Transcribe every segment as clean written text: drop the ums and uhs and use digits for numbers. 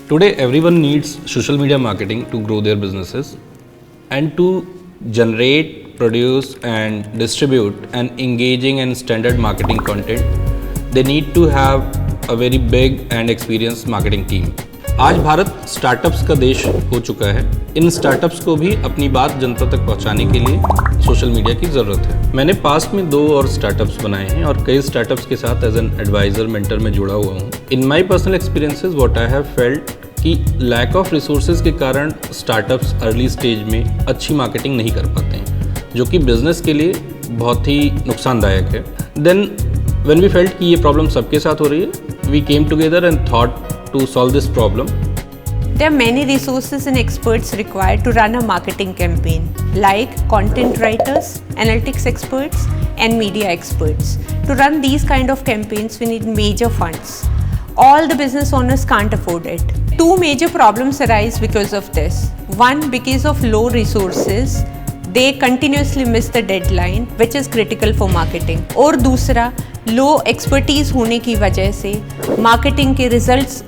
Today, everyone needs social media marketing to grow their businesses and to generate, produce, and distribute an engaging and standard marketing content. They need to have a very big and experienced marketing team. आज Bharat startups का देश हो चुका है। In startups को भी अपनी बात जनता तक पहुंचाने के लिए सोशल मीडिया की ज़रूरत है। मैंने पास्ट में 2 और स्टार्टअप्स बनाए हैं और कई स्टार्टअप्स के साथ एज एन एडवाइज़र मेंटर में जुड़ा हुआ हूँ। In my personal experiences what I have felt कि लैक ऑफ रिसोर्सेज के कारण स्टार्टअप्स अर्ली स्टेज में अच्छी मार्केटिंग नहीं कर पाते हैं, जो कि बिजनेस के लिए बहुत ही नुकसानदायक है। देन व्हेन वी फेल्ट कि ये प्रॉब्लम सबके साथ हो रही है, we came together and thought to solve this problem. There are many resources and experts required to run a marketing campaign, like content writers, analytics experts, and media experts. To run these kind of campaigns, we need major funds. All the business owners can't afford it. 2 major problems arise because of this. One, because of low resources, they continuously miss the deadline, which is critical for marketing. और दूसरा, लो expertise होने की वजह से marketing के results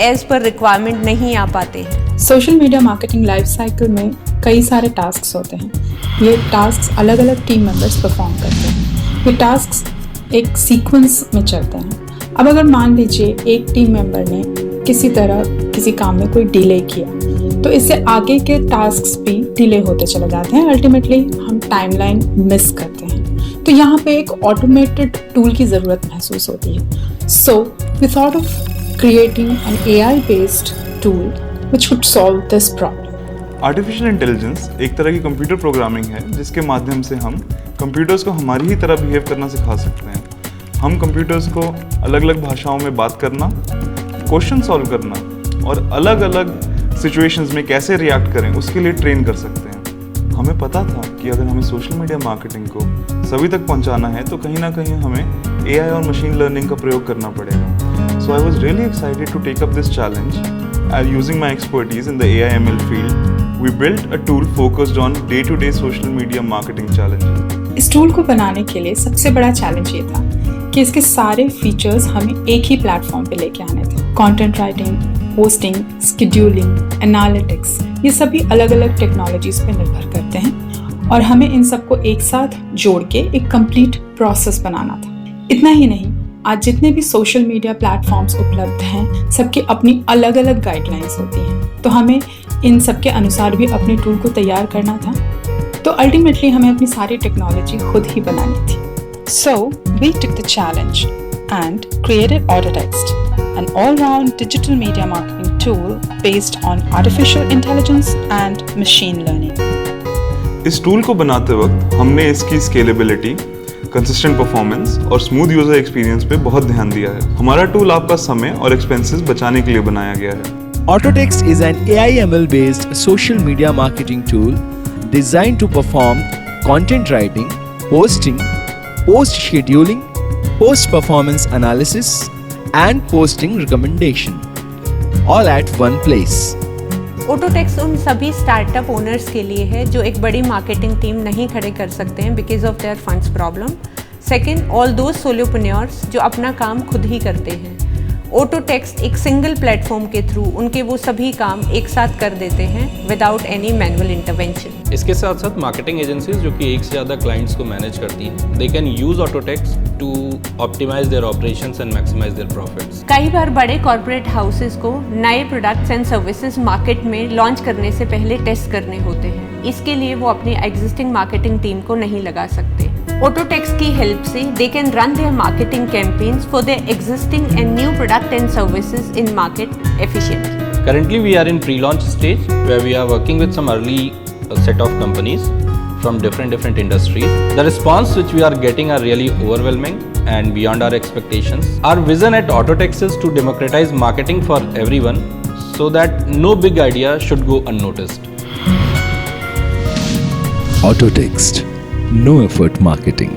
as per requirement नहीं आ पाते हैं। Social media marketing life cycle में कई सारे टास्क्स होते हैं। ये टास्क्स अलग अलग टीम मेंबर्स परफॉर्म करते हैं। ये टास्क्स एक सीक्वेंस में चलते हैं। अब अगर मान लीजिए एक टीम मेंबर ने किसी तरह किसी काम में कोई डिले किया, तो इससे आगे के टास्क्स भी डिले होते चले जाते हैं। अल्टीमेटली हम टाइमलाइन मिस करते हैं। तो यहाँ पे एक ऑटोमेटेड टूल की ज़रूरत महसूस होती है। So we thought of creating an AI-based tool which would solve this problem. Artificial intelligence एक तरह की कंप्यूटर प्रोग्रामिंग है जिसके माध्यम से हम कंप्यूटर्स को हमारी ही तरह बिहेव करना सिखा सकते हैं। हम कंप्यूटर्स को अलग अलग भाषाओं में बात करना, क्वेश्चन सॉल्व करना और अलग अलग सिचुएशंस में कैसे रिएक्ट करें उसके लिए ट्रेन कर सकते हैं। हमें पता था कि अगर हमें सोशल मीडिया मार्केटिंग को सभी तक पहुंचाना है तो कहीं ना कहीं हमें AI और मशीन लर्निंग का प्रयोग करना पड़ेगा। So I was really excited to take up this challenge. Using my expertise in the AI/ML field, we built a tool focused on day-to-day social media marketing challenges. इस tool को बनाने के लिए सबसे बड़ा चैलेंज ये था कि इसके सारे फीचर्स हमें एक ही प्लेटफॉर्म पे लेके आने थे। Content writing, posting, scheduling, analytics, ये सभी अलग अलग टेक्नोलॉजीज पे निर्भर करते हैं और हमें इन सबको एक साथ जोड़ के एक कंप्लीट प्रोसेस बनाना था। इतना ही नहीं, आज जितने भी सोशल मीडिया प्लेटफॉर्म्स उपलब्ध हैं, सबकी अपनी अलग अलग गाइडलाइंस होती हैं, तो हमें इन सब के अनुसार भी अपने टूल को तैयार करना था। तो अल्टीमेटली हमें अपनी सारी टेक्नोलॉजी खुद ही बनानी थी। So we took the challenge and created Autotext, an all-round digital media marketing tool based on artificial intelligence and machine learning. इस टूल को बनाते वक्त हमने इसकी स्केलेबिलिटी, कंसिस्टेंट परफॉर्मेंस और स्मूथ यूजर एक्सपीरियंस पे बहुत ध्यान दिया है। हमारा टूल आपका समय और एक्सपेंसेस बचाने के लिए बनाया गया है। Autotext is an AI/ML based social media marketing tool designed to perform content writing, posting, post scheduling, post performance analysis and posting recommendation all at one place. ऑटोटेक्स्ट उन सभी स्टार्टअप ओनर्स के लिए है जो एक बड़ी मार्केटिंग टीम नहीं खड़े कर सकते हैं because of their funds problem. Second, all those solopreneurs जो अपना काम खुद ही करते हैं। ऑटोटेक्स्ट एक सिंगल प्लेटफॉर्म के थ्रू उनके वो सभी काम एक साथ कर देते हैं विदाउट एनी मैनुअल इंटरवेंशन। इसके साथ साथ मार्केटिंग एजेंसीज जो कि एक से ज़्यादा क्लाइंट्स को मैनेज करती हैं, they can use Autotext to optimise their operations and maximise their profits. कई बार बड़े कॉर्पोरेट हाउसेस को नए प्रोडक्ट्स एंड सर्विसेज मार्केट में लॉन्च करने से पहले टेस्ट करने होते हैं। इसके लिए वो अपनी एग्जिस्टिंग मार्केटिंग टीम को नहीं लगा सकते। ऑटोटेक्स्ट की हेल्प से they can run their marketing campaigns for their existing and new product and services in market efficiently. Currently, we are in pre-launch stage where we are working with some early set of companies from different industries. The response which we are getting are really overwhelming and beyond our expectations. Our vision at Autotext is to democratize marketing for everyone so that no big idea should go unnoticed. Autotext, no effort marketing.